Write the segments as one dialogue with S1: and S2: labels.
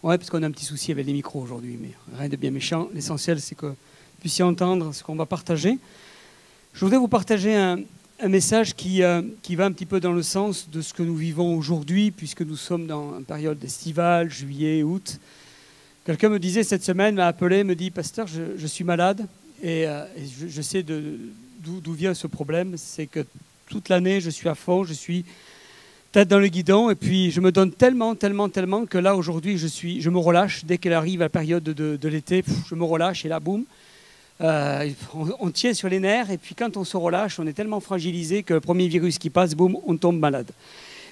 S1: Ouais, parce qu'on a un petit souci avec les micros aujourd'hui, mais rien de bien méchant. L'essentiel, c'est que vous puissiez entendre ce qu'on va partager. Je voudrais vous partager un message qui va un petit peu dans le sens de ce que nous vivons aujourd'hui, puisque nous sommes dans une période estivale, juillet, août. Quelqu'un me disait cette semaine, m'a appelé, me dit « Pasteur, je suis malade et je sais d'où vient ce problème. C'est que toute l'année, je suis à fond, je suis tête dans le guidon et puis je me donne tellement que là, aujourd'hui, je me relâche. Dès qu'elle arrive la période de l'été, je me relâche et là, boum, on tient sur les nerfs et puis quand on se relâche, on est tellement fragilisé que le premier virus qui passe, boum, on tombe malade.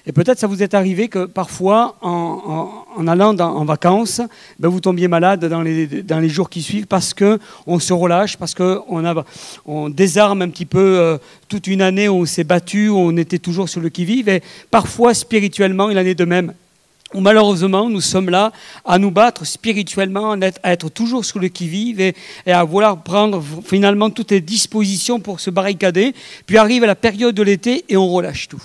S1: Et peut-être ça vous est arrivé que parfois, en allant en vacances, ben vous tombiez malade dans les jours qui suivent parce qu'on se relâche, parce qu'on désarme un petit peu toute une année où on s'est battu, où on était toujours sur le qui-vive. Et parfois, spirituellement, il en est de même. Où malheureusement, nous sommes là à nous battre spirituellement, à être toujours sur le qui-vive et à vouloir prendre finalement toutes les dispositions pour se barricader. Puis arrive la période de l'été et on relâche tout.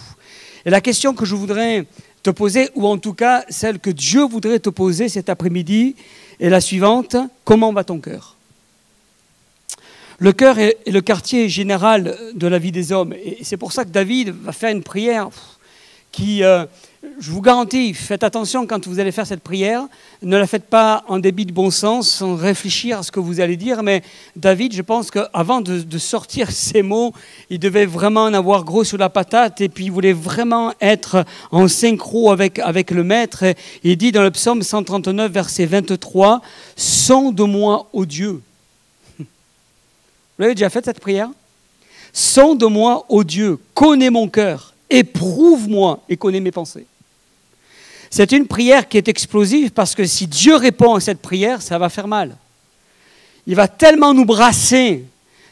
S1: Et la question que je voudrais te poser, ou en tout cas celle que Dieu voudrait te poser cet après-midi, est la suivante. Comment va ton cœur? Le cœur est le quartier général de la vie des hommes. Et c'est pour ça que David va faire une prière qui, je vous garantis, faites attention quand vous allez faire cette prière. Ne la faites pas en débit de bon sens, sans réfléchir à ce que vous allez dire. Mais David, je pense qu'avant de sortir ces mots, il devait vraiment en avoir gros sur la patate. Et puis il voulait vraiment être en synchro avec le Maître. Et il dit dans le psaume 139, verset 23, « Sonde-moi, ô Dieu ». Vous l'avez déjà fait cette prière? « Sonde-moi, ô Dieu, connais mon cœur. Éprouve-moi et connais mes pensées. » C'est une prière qui est explosive parce que si Dieu répond à cette prière, ça va faire mal. Il va tellement nous brasser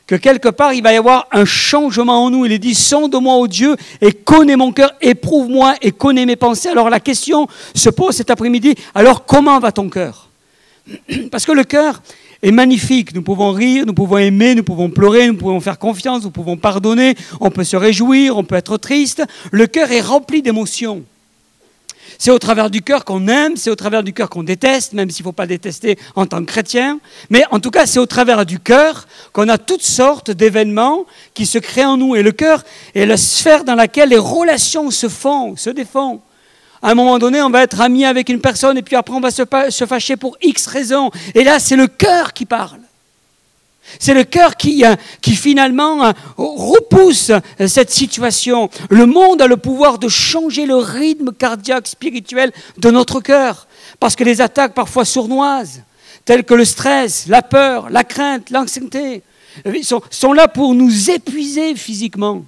S1: que quelque part, il va y avoir un changement en nous. Il est dit, sonde-moi, ô Dieu, et connais mon cœur, éprouve-moi et connais mes pensées. Alors la question se pose cet après-midi, alors comment va ton cœur? Parce que le cœur est magnifique. Nous pouvons rire, nous pouvons aimer, nous pouvons pleurer, nous pouvons faire confiance, nous pouvons pardonner, on peut se réjouir, on peut être triste. Le cœur est rempli d'émotions. C'est au travers du cœur qu'on aime, c'est au travers du cœur qu'on déteste, même s'il ne faut pas détester en tant que chrétien. Mais en tout cas, c'est au travers du cœur qu'on a toutes sortes d'événements qui se créent en nous. Et le cœur est la sphère dans laquelle les relations se font, se défont. À un moment donné, on va être ami avec une personne et puis après, on va se fâcher pour X raisons. Et là, c'est le cœur qui parle. C'est le cœur qui finalement repousse cette situation. Le monde a le pouvoir de changer le rythme cardiaque spirituel de notre cœur. Parce que les attaques parfois sournoises, telles que le stress, la peur, la crainte, l'anxiété, sont là pour nous épuiser physiquement.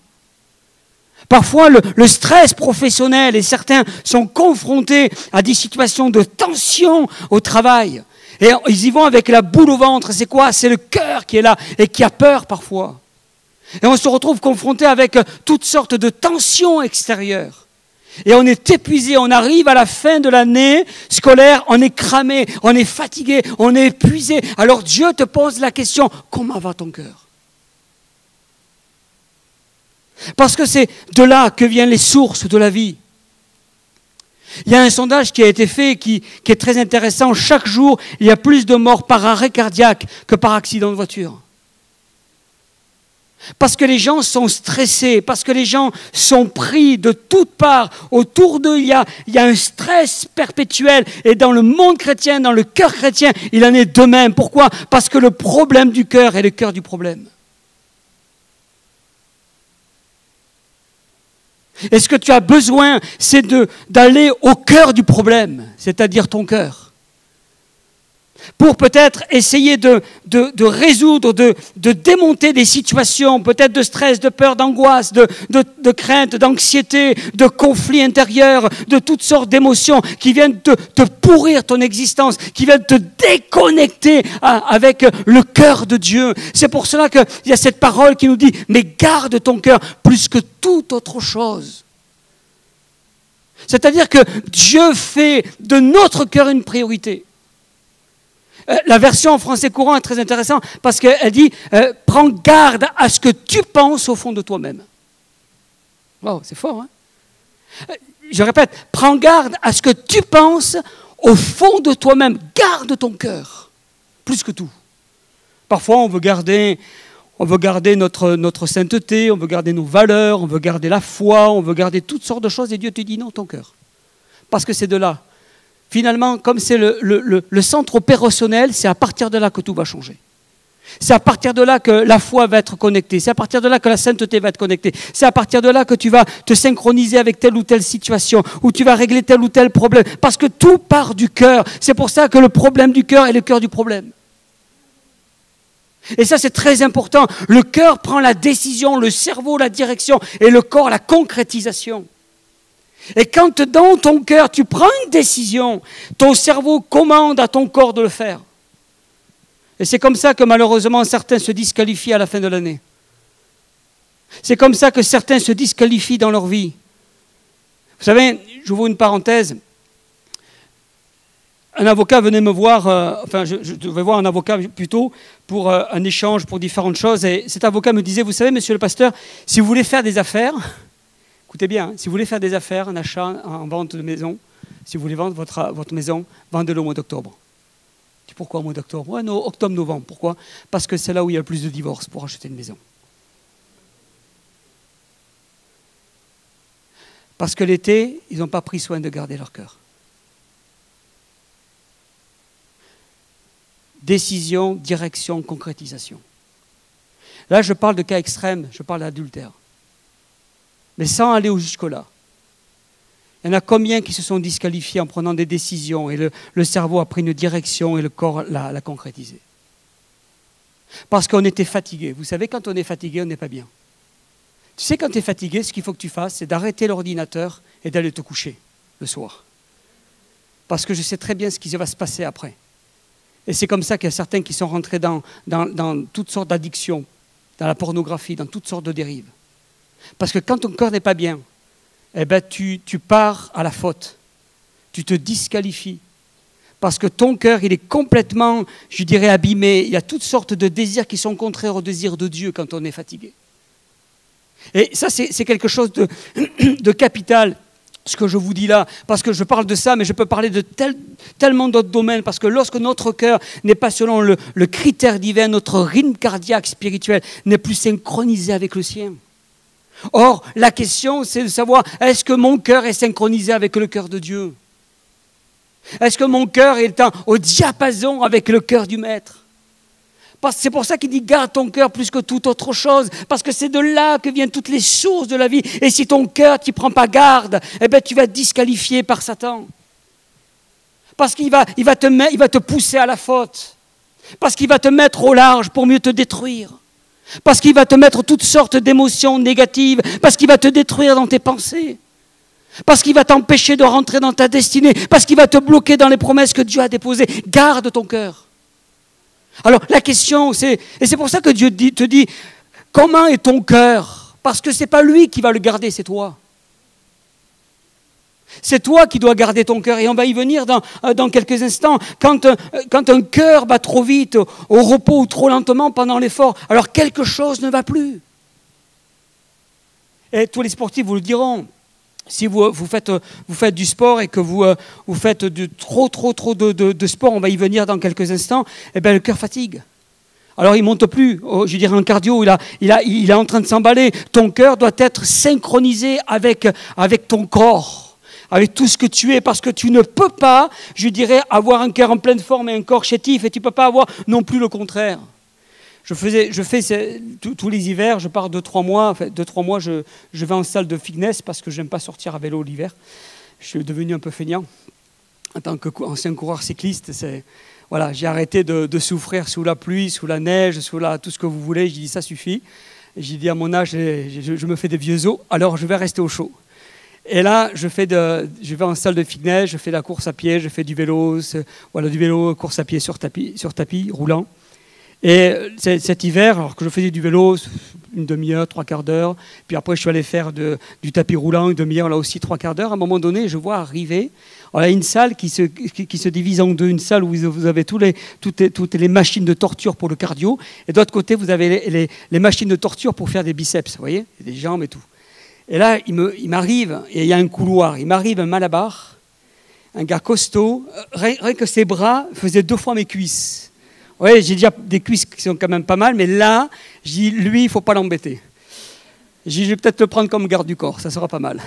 S1: Parfois, le stress professionnel, et certains sont confrontés à des situations de tension au travail. Et ils y vont avec la boule au ventre. C'est quoi? C'est le cœur qui est là et qui a peur parfois. Et on se retrouve confronté avec toutes sortes de tensions extérieures. Et on est épuisé, on arrive à la fin de l'année scolaire, on est cramé, on est fatigué, on est épuisé. Alors Dieu te pose la question, comment va ton cœur? Parce que c'est de là que viennent les sources de la vie. Il y a un sondage qui a été fait qui est très intéressant. Chaque jour, il y a plus de morts par arrêt cardiaque que par accident de voiture. Parce que les gens sont stressés, parce que les gens sont pris de toutes parts. Autour d'eux, il y a un stress perpétuel. Et dans le monde chrétien, dans le cœur chrétien, il en est de même. Pourquoi? Parce que le problème du cœur est le cœur du problème. Et ce que tu as besoin, c'est d'aller au cœur du problème, c'est-à-dire ton cœur. Pour peut-être essayer de résoudre, de démonter des situations, peut-être de stress, de peur, d'angoisse, de crainte, d'anxiété, de conflits intérieurs, de toutes sortes d'émotions qui viennent te pourrir ton existence, qui viennent te déconnecter avec le cœur de Dieu. C'est pour cela qu'il y a cette parole qui nous dit « Mais garde ton cœur plus que toute autre chose ». C'est-à-dire que Dieu fait de notre cœur une priorité. La version en français courant est très intéressante parce qu'elle dit « Prends garde à ce que tu penses au fond de toi-même ». Wow, c'est fort, hein? Je répète, prends garde à ce que tu penses au fond de toi-même, garde ton cœur, plus que tout. Parfois, on veut garder notre sainteté, on veut garder nos valeurs, on veut garder la foi, on veut garder toutes sortes de choses, et Dieu te dit non, ton cœur. Parce que c'est de là. Finalement, comme c'est le centre opérationnel, c'est à partir de là que tout va changer. C'est à partir de là que la foi va être connectée. C'est à partir de là que la sainteté va être connectée. C'est à partir de là que tu vas te synchroniser avec telle ou telle situation, où tu vas régler tel ou tel problème. Parce que tout part du cœur. C'est pour ça que le problème du cœur est le cœur du problème. Et ça, c'est très important. Le cœur prend la décision, le cerveau la direction et le corps la concrétisation. Et quand dans ton cœur, tu prends une décision, ton cerveau commande à ton corps de le faire. Et c'est comme ça que malheureusement certains se disqualifient à la fin de l'année. C'est comme ça que certains se disqualifient dans leur vie. Vous savez, j'ouvre une parenthèse. Un avocat venait me voir, je devais voir un avocat plutôt pour un échange pour différentes choses. Et cet avocat me disait, vous savez, monsieur le pasteur, si vous voulez faire des affaires, écoutez bien, si vous voulez faire des affaires, un achat, en vente de maison, si vous voulez vendre votre maison, vendez-le au mois d'octobre. Pourquoi au mois d'octobre? Ouais, non, octobre-novembre. Pourquoi? Parce que c'est là où il y a le plus de divorces pour acheter une maison. Parce que l'été, ils n'ont pas pris soin de garder leur cœur. Décision, direction, concrétisation. Là, je parle de cas extrêmes, je parle d'adultère. Mais sans aller jusque-là. Il y en a combien qui se sont disqualifiés en prenant des décisions et le cerveau a pris une direction et le corps l'a concrétisé. Parce qu'on était fatigué. Vous savez, quand on est fatigué, on n'est pas bien. Tu sais, quand tu es fatigué, ce qu'il faut que tu fasses, c'est d'arrêter l'ordinateur et d'aller te coucher le soir. Parce que je sais très bien ce qui va se passer après. Et c'est comme ça qu'il y a certains qui sont rentrés dans toutes sortes d'addictions, dans la pornographie, dans toutes sortes de dérives. Parce que quand ton cœur n'est pas bien, eh ben tu pars à la faute. Tu te disqualifies. Parce que ton cœur, il est complètement, je dirais, abîmé. Il y a toutes sortes de désirs qui sont contraires au désir de Dieu quand on est fatigué. Et ça, c'est quelque chose de capital, ce que je vous dis là. Parce que je parle de ça, mais je peux parler de tellement d'autres domaines. Parce que lorsque notre cœur n'est pas selon le critère divin, notre rythme cardiaque spirituel n'est plus synchronisé avec le sien. Or, la question, c'est de savoir, est-ce que mon cœur est synchronisé avec le cœur de Dieu? Est-ce que mon cœur est au diapason avec le cœur du Maître? C'est pour ça qu'il dit, garde ton cœur plus que toute autre chose, parce que c'est de là que viennent toutes les sources de la vie. Et si ton cœur, tu ne prends pas garde, eh ben, tu vas te disqualifier par Satan. Parce qu'il va te pousser à la faute. Parce qu'il va te mettre au large pour mieux te détruire. Parce qu'il va te mettre toutes sortes d'émotions négatives, parce qu'il va te détruire dans tes pensées, parce qu'il va t'empêcher de rentrer dans ta destinée, parce qu'il va te bloquer dans les promesses que Dieu a déposées. Garde ton cœur. Alors la question, et c'est pour ça que Dieu te dit, comment est ton cœur? Parce que ce n'est pas lui qui va le garder, c'est toi. C'est toi qui dois garder ton cœur. Et on va y venir dans quelques instants. Quand un cœur bat trop vite, au repos ou trop lentement pendant l'effort, alors quelque chose ne va plus. Et tous les sportifs vous le diront. Si vous faites du sport et que vous faites trop de sport, on va y venir dans quelques instants, eh bien le cœur fatigue. Alors il ne monte plus, je dirais en cardio, il est en train de s'emballer. Ton cœur doit être synchronisé avec ton corps. Avec tout ce que tu es, parce que tu ne peux pas, je dirais, avoir un cœur en pleine forme et un corps chétif, et tu ne peux pas avoir non plus le contraire. Je fais tous les hivers, je pars 2-3 mois, enfin 2-3 mois, je vais en salle de fitness parce que je n'aime pas sortir à vélo l'hiver. Je suis devenu un peu feignant. En tant qu'ancien coureur cycliste, voilà, j'ai arrêté de souffrir sous la pluie, sous la neige, tout ce que vous voulez. J'ai dit ça suffit. J'ai dit à mon âge, je me fais des vieux os, alors je vais rester au chaud. Et là, je vais en salle de fitness, je fais de la course à pied, je fais du vélo, course à pied sur tapis roulant. Et cet hiver, alors que je faisais du vélo, une demi-heure, 3/4 d'heure, puis après je suis allé faire du tapis roulant, une demi-heure, là aussi 3/4 d'heure. À un moment donné, je vois arriver une salle qui se divise en deux, une salle où vous avez toutes les machines de torture pour le cardio, et de l'autre côté, vous avez les machines de torture pour faire des biceps, vous voyez, des jambes et tout. Et là, il m'arrive, et il y a un couloir, il m'arrive un malabar un gars costaud. Rien que ses bras faisaient 2 fois mes cuisses. Oui, j'ai déjà des cuisses qui sont quand même pas mal, mais là, je dis, lui, il ne faut pas l'embêter. Je vais peut-être le prendre comme garde du corps, ça sera pas mal.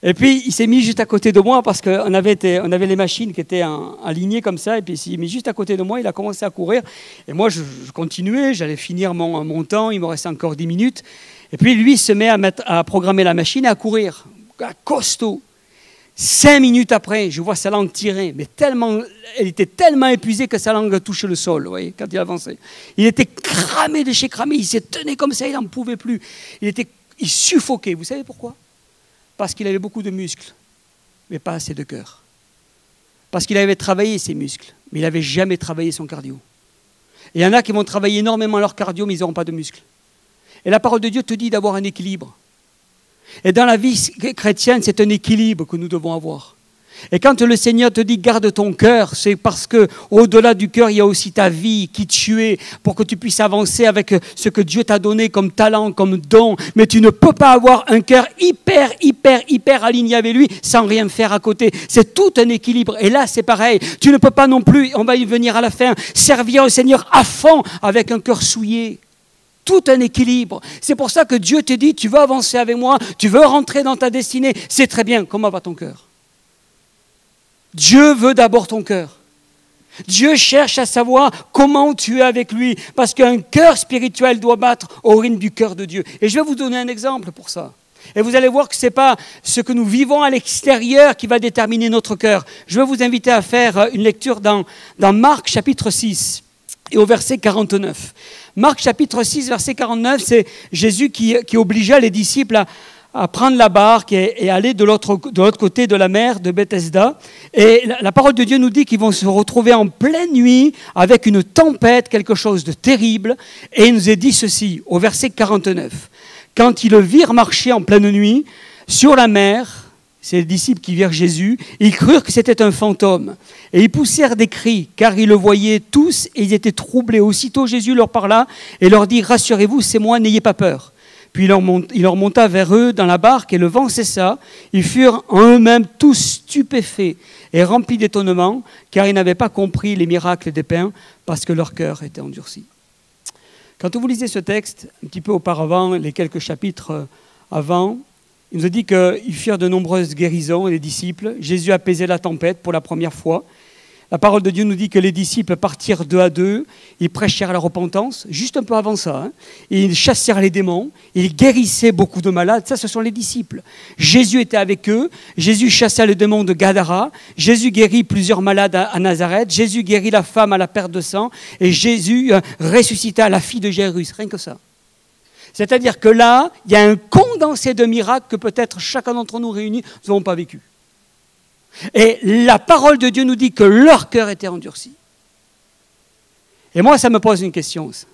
S1: Et puis, il s'est mis juste à côté de moi parce qu'on avait les machines qui étaient alignées comme ça. Et puis, il s'est mis juste à côté de moi, il a commencé à courir. Et moi, je continuais, j'allais finir mon temps, il me restait encore 10 minutes. Et puis, lui, il se met à programmer la machine et à courir. Costaud. 5 minutes après, je vois sa langue tirer, mais elle était tellement épuisée que sa langue touchait le sol, vous voyez, quand il avançait. Il était cramé de chez cramé, il se tenait comme ça, il n'en pouvait plus. Il suffoquait. Vous savez pourquoi ? Parce qu'il avait beaucoup de muscles, mais pas assez de cœur. Parce qu'il avait travaillé ses muscles, mais il n'avait jamais travaillé son cardio. Et il y en a qui vont travailler énormément leur cardio, mais ils n'auront pas de muscles. Et la parole de Dieu te dit d'avoir un équilibre. Et dans la vie chrétienne, c'est un équilibre que nous devons avoir. Et quand le Seigneur te dit « garde ton cœur », c'est parce qu'au-delà du cœur, il y a aussi ta vie qui tu es pour que tu puisses avancer avec ce que Dieu t'a donné comme talent, comme don. Mais tu ne peux pas avoir un cœur hyper aligné avec lui sans rien faire à côté. C'est tout un équilibre. Et là, c'est pareil. Tu ne peux pas non plus, on va y venir à la fin, servir au Seigneur à fond avec un cœur souillé. Tout un équilibre. C'est pour ça que Dieu te dit, tu veux avancer avec moi, tu veux rentrer dans ta destinée. C'est très bien. Comment va ton cœur ? Dieu veut d'abord ton cœur. Dieu cherche à savoir comment tu es avec lui. Parce qu'un cœur spirituel doit battre au rythme du cœur de Dieu. Et je vais vous donner un exemple pour ça. Et vous allez voir que ce n'est pas ce que nous vivons à l'extérieur qui va déterminer notre cœur. Je vais vous inviter à faire une lecture dans Marc chapitre 6 et au verset 49. Marc chapitre 6, verset 49, c'est Jésus qui obligeait les disciples à prendre la barque et aller de l'autre côté de la mer de Bethesda. Et la parole de Dieu nous dit qu'ils vont se retrouver en pleine nuit avec une tempête, quelque chose de terrible. Et il nous est dit ceci, au verset 49. Quand ils le virent marcher en pleine nuit sur la mer, c'est les disciples qui virent Jésus, ils crurent que c'était un fantôme. Et ils poussèrent des cris, car ils le voyaient tous et ils étaient troublés. Aussitôt Jésus leur parla et leur dit « Rassurez-vous, c'est moi, n'ayez pas peur ». Puis il leur monta vers eux dans la barque et le vent cessa. Ils furent en eux-mêmes tous stupéfaits et remplis d'étonnement, car ils n'avaient pas compris les miracles des pains, parce que leur cœur était endurci. Quand vous lisez ce texte, un petit peu auparavant, les quelques chapitres avant, il nous a dit qu'ils firent de nombreuses guérisons, les disciples. Jésus apaisait la tempête pour la première fois. La parole de Dieu nous dit que les disciples partirent 2 à 2, ils prêchèrent la repentance, juste un peu avant ça. Ils chassèrent les démons, ils guérissaient beaucoup de malades. Ça, ce sont les disciples. Jésus était avec eux, Jésus chassa le démon de Gadara, Jésus guérit plusieurs malades à Nazareth, Jésus guérit la femme à la perte de sang, et Jésus ressuscita la fille de Jairus, rien que ça. C'est-à-dire que là, il y a un condensé de miracles que peut-être chacun d'entre nous réunis nous n'avons pas vécu. Et la parole de Dieu nous dit que leur cœur était endurci. Et moi, ça me pose une question. Ça.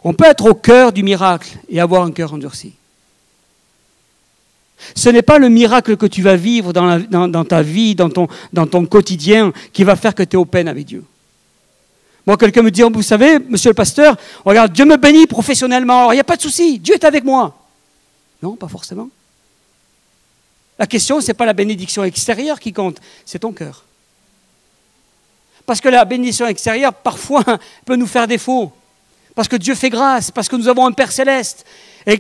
S1: On peut être au cœur du miracle et avoir un cœur endurci. Ce n'est pas le miracle que tu vas vivre dans ta vie, dans ton quotidien, qui va faire que tu es au peine avec Dieu. Moi, quelqu'un me dit, vous savez, monsieur le pasteur, regarde, Dieu me bénit professionnellement, alors il n'y a pas de souci, Dieu est avec moi. Non, pas forcément. La question, ce n'est pas la bénédiction extérieure qui compte, c'est ton cœur. Parce que la bénédiction extérieure, parfois, peut nous faire défaut. Parce que Dieu fait grâce, parce que nous avons un Père céleste. Et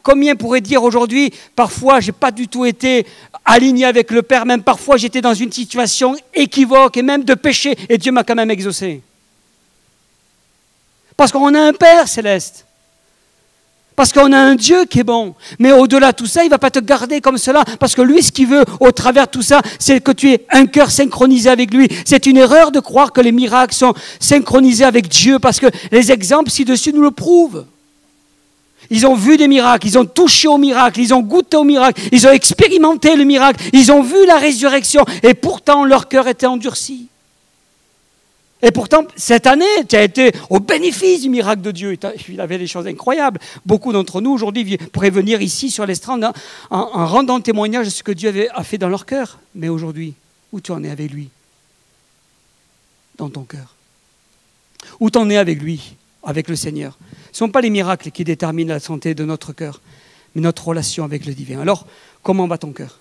S1: combien pourraient dire aujourd'hui, parfois, je n'ai pas du tout été aligné avec le Père, même parfois, j'étais dans une situation équivoque et même de péché, et Dieu m'a quand même exaucé. Parce qu'on a un Père céleste. Parce qu'on a un Dieu qui est bon. Mais au-delà de tout ça, il ne va pas te garder comme cela. Parce que lui, ce qu'il veut, au travers de tout ça, c'est que tu aies un cœur synchronisé avec lui. C'est une erreur de croire que les miracles sont synchronisés avec Dieu. Parce que les exemples ci-dessus nous le prouvent. Ils ont vu des miracles, ils ont touché au miracle, ils ont goûté au miracle, ils ont expérimenté le miracle, ils ont vu la résurrection. Et pourtant, leur cœur était endurci. Et pourtant, cette année, tu as été au bénéfice du miracle de Dieu. Il avait des choses incroyables. Beaucoup d'entre nous, aujourd'hui, pourraient venir ici sur l'estrade en rendant témoignage de ce que Dieu a fait dans leur cœur. Mais aujourd'hui, où tu en es avec lui? Dans ton cœur. Où tu en es avec lui, avec le Seigneur? Ce ne sont pas les miracles qui déterminent la santé de notre cœur, mais notre relation avec le divin. Alors, comment va ton cœur?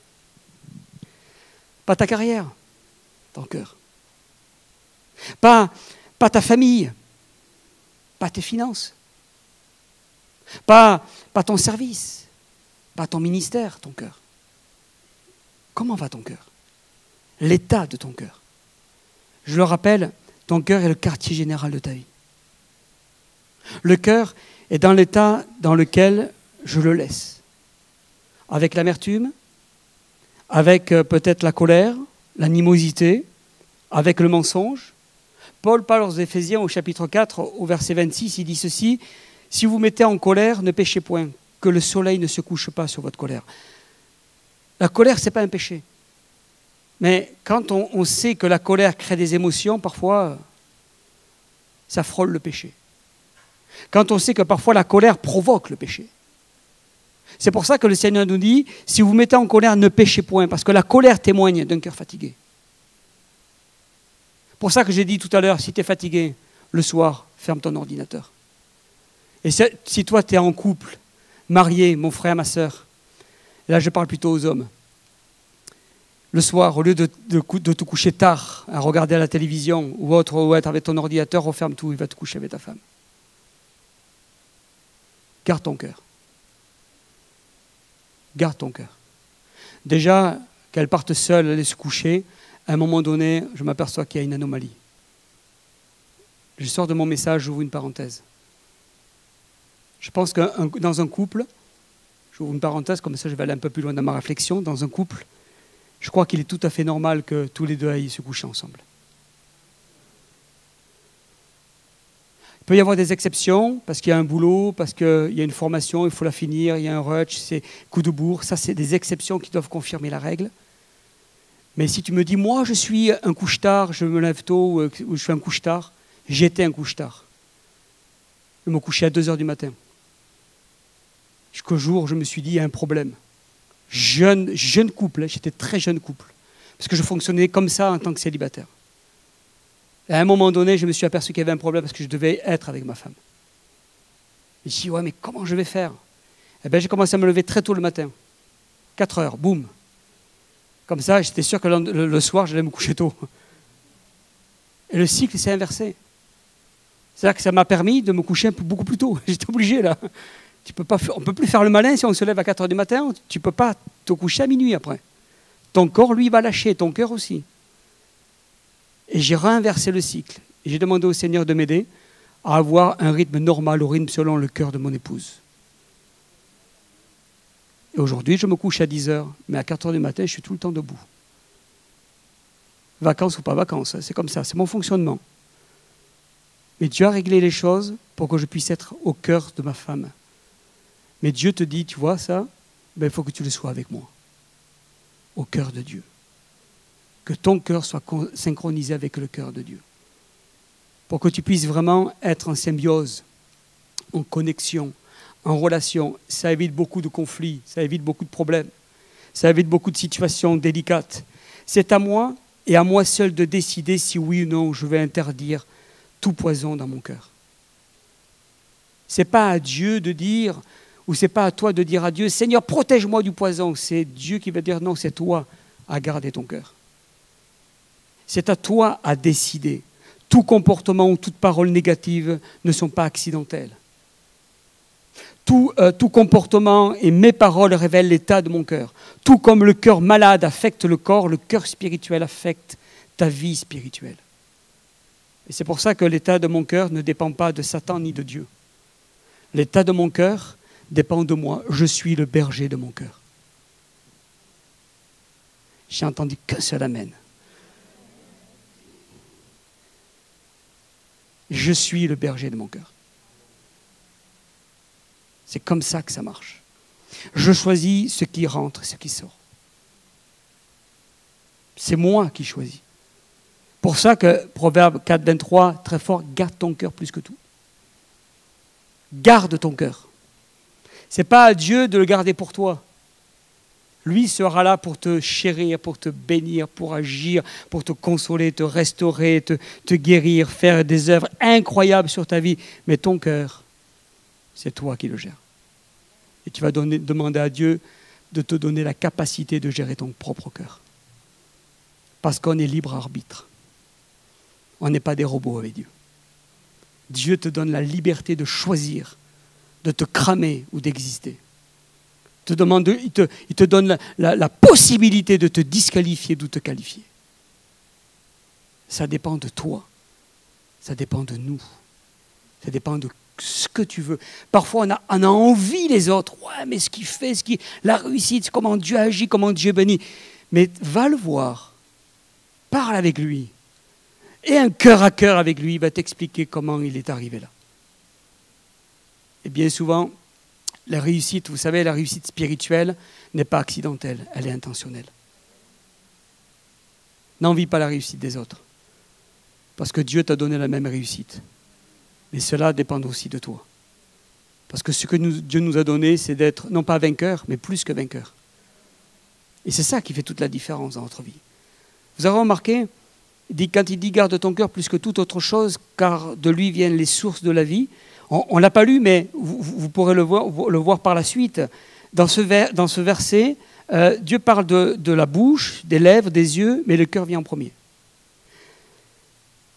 S1: Pas ta carrière, ton cœur. Pas ta famille, pas tes finances. Pas ton service, pas ton ministère, ton cœur. Comment va ton cœur? L'état de ton cœur. Je le rappelle, ton cœur est le quartier général de ta vie. Le cœur est dans l'état dans lequel je le laisse. Avec l'amertume, avec peut-être la colère, l'animosité, avec le mensonge. Paul parle aux Éphésiens au chapitre 4, au verset 26, il dit ceci: « Si vous mettez en colère, ne péchez point, que le soleil ne se couche pas sur votre colère. » La colère, ce n'est pas un péché. Mais quand on sait que la colère crée des émotions, parfois, ça frôle le péché. Quand on sait que parfois la colère provoque le péché. C'est pour ça que le Seigneur nous dit, si vous mettez en colère, ne péchez point, parce que la colère témoigne d'un cœur fatigué. C'est pour ça que j'ai dit tout à l'heure, si tu es fatigué, le soir, ferme ton ordinateur. Et si toi, tu es en couple, marié, mon frère, ma sœur, et là je parle plutôt aux hommes, le soir, au lieu de te coucher tard, à regarder à la télévision ou autre, ou être avec ton ordinateur, referme tout, il va te coucher avec ta femme. Garde ton cœur. Garde ton cœur. Déjà, qu'elle parte seule, aller se coucher, à un moment donné, je m'aperçois qu'il y a une anomalie. Je sors de mon message, j'ouvre une parenthèse. Je pense que dans un couple, j'ouvre une parenthèse, comme ça je vais aller un peu plus loin dans ma réflexion, dans un couple, je crois qu'il est tout à fait normal que tous les deux aillent se coucher ensemble. Il peut y avoir des exceptions, parce qu'il y a un boulot, parce qu'il y a une formation, il faut la finir, il y a un rush, c'est coup de bourre. Ça, c'est des exceptions qui doivent confirmer la règle. Mais si tu me dis, moi, je suis un couche-tard, je me lève tôt, ou je suis un couche-tard, j'étais un couche-tard. Je me couchais à 2h du matin. Jusqu'au jour où je me suis dit, il y a un problème. Jeune couple, j'étais très jeune couple, parce que je fonctionnais comme ça en tant que célibataire. Et à un moment donné, je me suis aperçu qu'il y avait un problème parce que je devais être avec ma femme. Et je me suis dit, ouais, mais comment je vais faire? Eh bien, j'ai commencé à me lever très tôt le matin. 4h, boum. Comme ça, j'étais sûr que le soir, j'allais me coucher tôt. Et le cycle s'est inversé. C'est-à-dire que ça m'a permis de me coucher beaucoup plus tôt. J'étais obligé, là. On ne peut plus faire le malin si on se lève à 4h du matin. Tu ne peux pas te coucher à minuit après. Ton corps, lui, va lâcher, ton cœur aussi. Et j'ai réinversé le cycle. Et j'ai demandé au Seigneur de m'aider à avoir un rythme normal, au rythme selon le cœur de mon épouse. Et aujourd'hui, je me couche à 10h, mais à 4h du matin, je suis tout le temps debout. Vacances ou pas vacances, c'est comme ça, c'est mon fonctionnement. Mais Dieu a réglé les choses pour que je puisse être au cœur de ma femme. Mais Dieu te dit, tu vois ça, ben, il faut que tu le sois avec moi, au cœur de Dieu. Que ton cœur soit synchronisé avec le cœur de Dieu. Pour que tu puisses vraiment être en symbiose, en connexion, en relation. Ça évite beaucoup de conflits, ça évite beaucoup de problèmes, ça évite beaucoup de situations délicates. C'est à moi et à moi seul de décider si oui ou non je vais interdire tout poison dans mon cœur. Ce n'est pas à Dieu de dire, ou ce n'est pas à toi de dire à Dieu, Seigneur, protège-moi du poison. C'est Dieu qui va dire non, c'est toi à garder ton cœur. C'est à toi à décider. Tout comportement ou toute parole négative ne sont pas accidentelles. Tout comportement et mes paroles révèlent l'état de mon cœur. Tout comme le cœur malade affecte le corps, le cœur spirituel affecte ta vie spirituelle. Et c'est pour ça que l'état de mon cœur ne dépend pas de Satan ni de Dieu. L'état de mon cœur dépend de moi. Je suis le berger de mon cœur. J'ai entendu qu'un seul amen. Je suis le berger de mon cœur. C'est comme ça que ça marche. Je choisis ce qui rentre et ce qui sort. C'est moi qui choisis. Pour ça que Proverbe 4, 23, très fort, garde ton cœur plus que tout. Garde ton cœur. Ce n'est pas à Dieu de le garder pour toi. Lui sera là pour te chérir, pour te bénir, pour agir, pour te consoler, te restaurer, te guérir, faire des œuvres incroyables sur ta vie. Mais ton cœur, c'est toi qui le gères. Et tu vas demander à Dieu de te donner la capacité de gérer ton propre cœur. Parce qu'on est libre arbitre. On n'est pas des robots avec Dieu. Dieu te donne la liberté de choisir, de te cramer ou d'exister. Il te donne la possibilité de te disqualifier ou de te qualifier. Ça dépend de toi. Ça dépend de nous. Ça dépend de ce que tu veux. Parfois, on a envie les autres. Ouais, mais ce qu'il fait, la réussite, comment Dieu agit, comment Dieu bénit. Mais va le voir. Parle avec lui. Et un cœur à cœur avec lui, il va t'expliquer comment il est arrivé là. Et bien souvent, la réussite, vous savez, la réussite spirituelle n'est pas accidentelle, elle est intentionnelle. N'envie pas la réussite des autres. Parce que Dieu t'a donné la même réussite. Mais cela dépend aussi de toi. Parce que ce que Dieu nous a donné, c'est d'être, non pas vainqueur, mais plus que vainqueur. Et c'est ça qui fait toute la différence dans notre vie. Vous avez remarqué, quand il dit « garde ton cœur plus que toute autre chose, car de lui viennent les sources de la vie », on ne l'a pas lu, mais vous pourrez le voir par la suite. Dans ce verset, Dieu parle de la bouche, des lèvres, des yeux, mais le cœur vient en premier.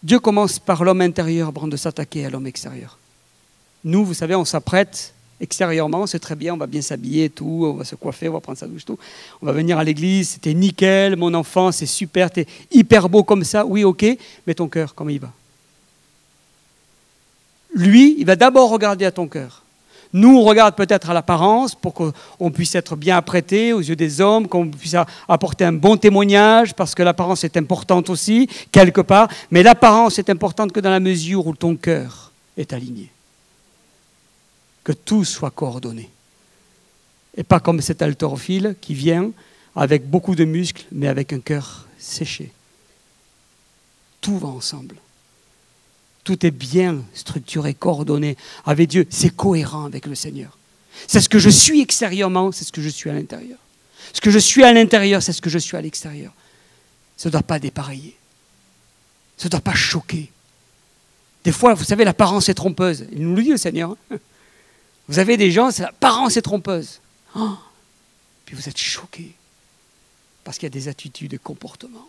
S1: Dieu commence par l'homme intérieur avant de s'attaquer à l'homme extérieur. Nous, vous savez, on s'apprête extérieurement, c'est très bien, on va bien s'habiller et tout, on va se coiffer, on va prendre sa douche, tout. On va venir à l'église, c'était nickel, mon enfant, c'est super, t'es hyper beau comme ça, oui, ok, mais ton cœur, comment il va? Lui, il va d'abord regarder à ton cœur. Nous, on regarde peut-être à l'apparence pour qu'on puisse être bien apprêté aux yeux des hommes, qu'on puisse apporter un bon témoignage, parce que l'apparence est importante aussi, quelque part. Mais l'apparence est importante que dans la mesure où ton cœur est aligné. Que tout soit coordonné. Et pas comme cet haltérophile qui vient avec beaucoup de muscles, mais avec un cœur séché. Tout va ensemble. Tout est bien structuré, coordonné avec Dieu. C'est cohérent avec le Seigneur. C'est ce que je suis extérieurement, c'est ce que je suis à l'intérieur. Ce que je suis à l'intérieur, c'est ce que je suis à l'extérieur. Ça ne doit pas dépareiller. Ça ne doit pas choquer. Des fois, vous savez, l'apparence est trompeuse. Il nous le dit, le Seigneur. Vous avez des gens, l'apparence est trompeuse. Oh, puis vous êtes choqués. Parce qu'il y a des attitudes et comportements.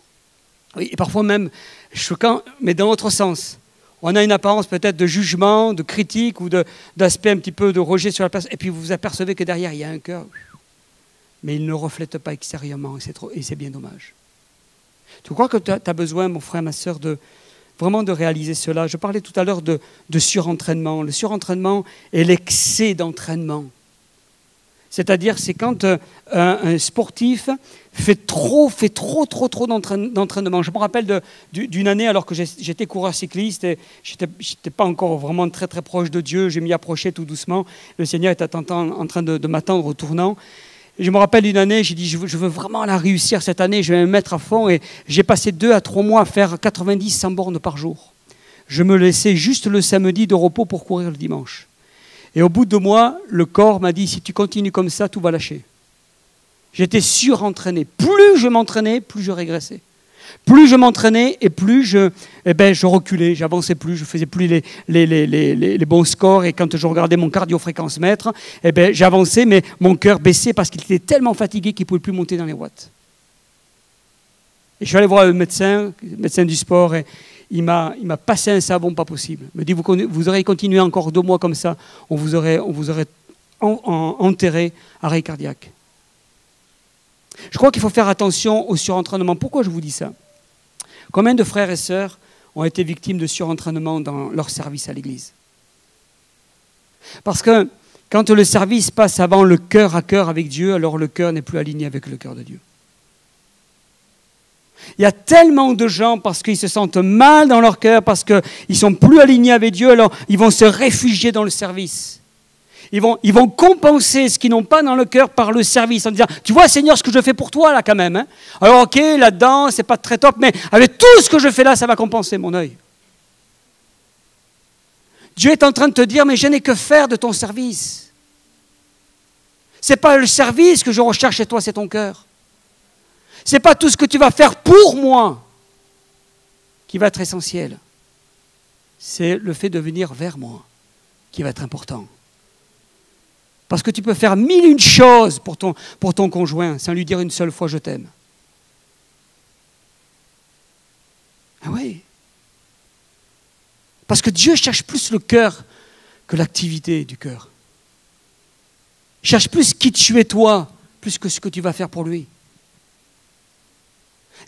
S1: Oui, et parfois même choquants, mais dans l'autre sens. On a une apparence peut-être de jugement, de critique ou d'aspect un petit peu de rejet sur la personne. Et puis vous vous apercevez que derrière, il y a un cœur. Mais il ne reflète pas extérieurement. Et c'est bien dommage. Tu crois que tu as besoin, mon frère, ma soeur, vraiment de réaliser cela. Je parlais tout à l'heure de surentraînement. Le surentraînement est l'excès d'entraînement. C'est-à-dire, c'est quand un sportif fait trop d'entraînement. Je me rappelle d'une année, alors que j'étais coureur cycliste, et je n'étais pas encore vraiment très proche de Dieu, je m'y approchais tout doucement. Le Seigneur était en train de m'attendre au tournant. Et je me rappelle d'une année, j'ai dit, je veux vraiment la réussir cette année, je vais me mettre à fond. Et j'ai passé 2 à 3 mois à faire 90-100 bornes par jour. Je me laissais juste le samedi de repos pour courir le dimanche. Et au bout de 2 mois, le corps m'a dit, si tu continues comme ça, tout va lâcher. J'étais surentraîné. Plus je m'entraînais, plus je régressais. Plus je m'entraînais et plus je reculais, j'avançais plus, je faisais plus les bons scores. Et quand je regardais mon cardio-fréquence-mètre, j'avançais, mais mon cœur baissait parce qu'il était tellement fatigué qu'il ne pouvait plus monter dans les watts. Et je suis allé voir le médecin du sport, et il m'a passé un savon pas possible. Il me dit, vous aurez continué encore 2 mois comme ça, on vous aurait enterré, arrêt cardiaque. Je crois qu'il faut faire attention au surentraînement. Pourquoi je vous dis ça? Combien de frères et sœurs ont été victimes de surentraînement dans leur service à l'Église? Parce que quand le service passe avant le cœur à cœur avec Dieu, alors le cœur n'est plus aligné avec le cœur de Dieu. Il y a tellement de gens, parce qu'ils se sentent mal dans leur cœur, parce qu'ils ne sont plus alignés avec Dieu, alors ils vont se réfugier dans le service. Ils vont compenser ce qu'ils n'ont pas dans le cœur par le service, en disant, tu vois Seigneur ce que je fais pour toi là quand même. Hein? Alors ok, là-dedans, c'est pas très top, mais avec tout ce que je fais là, ça va compenser mon œil. Dieu est en train de te dire, mais je n'ai que faire de ton service. Ce n'est pas le service que je recherche chez toi, c'est ton cœur. Ce n'est pas tout ce que tu vas faire pour moi qui va être essentiel. C'est le fait de venir vers moi qui va être important. Parce que tu peux faire 1001 choses pour ton conjoint sans lui dire une seule fois « je t'aime ». Parce que Dieu cherche plus le cœur que l'activité du cœur. Il cherche plus qui tu es toi, plus que ce que tu vas faire pour lui.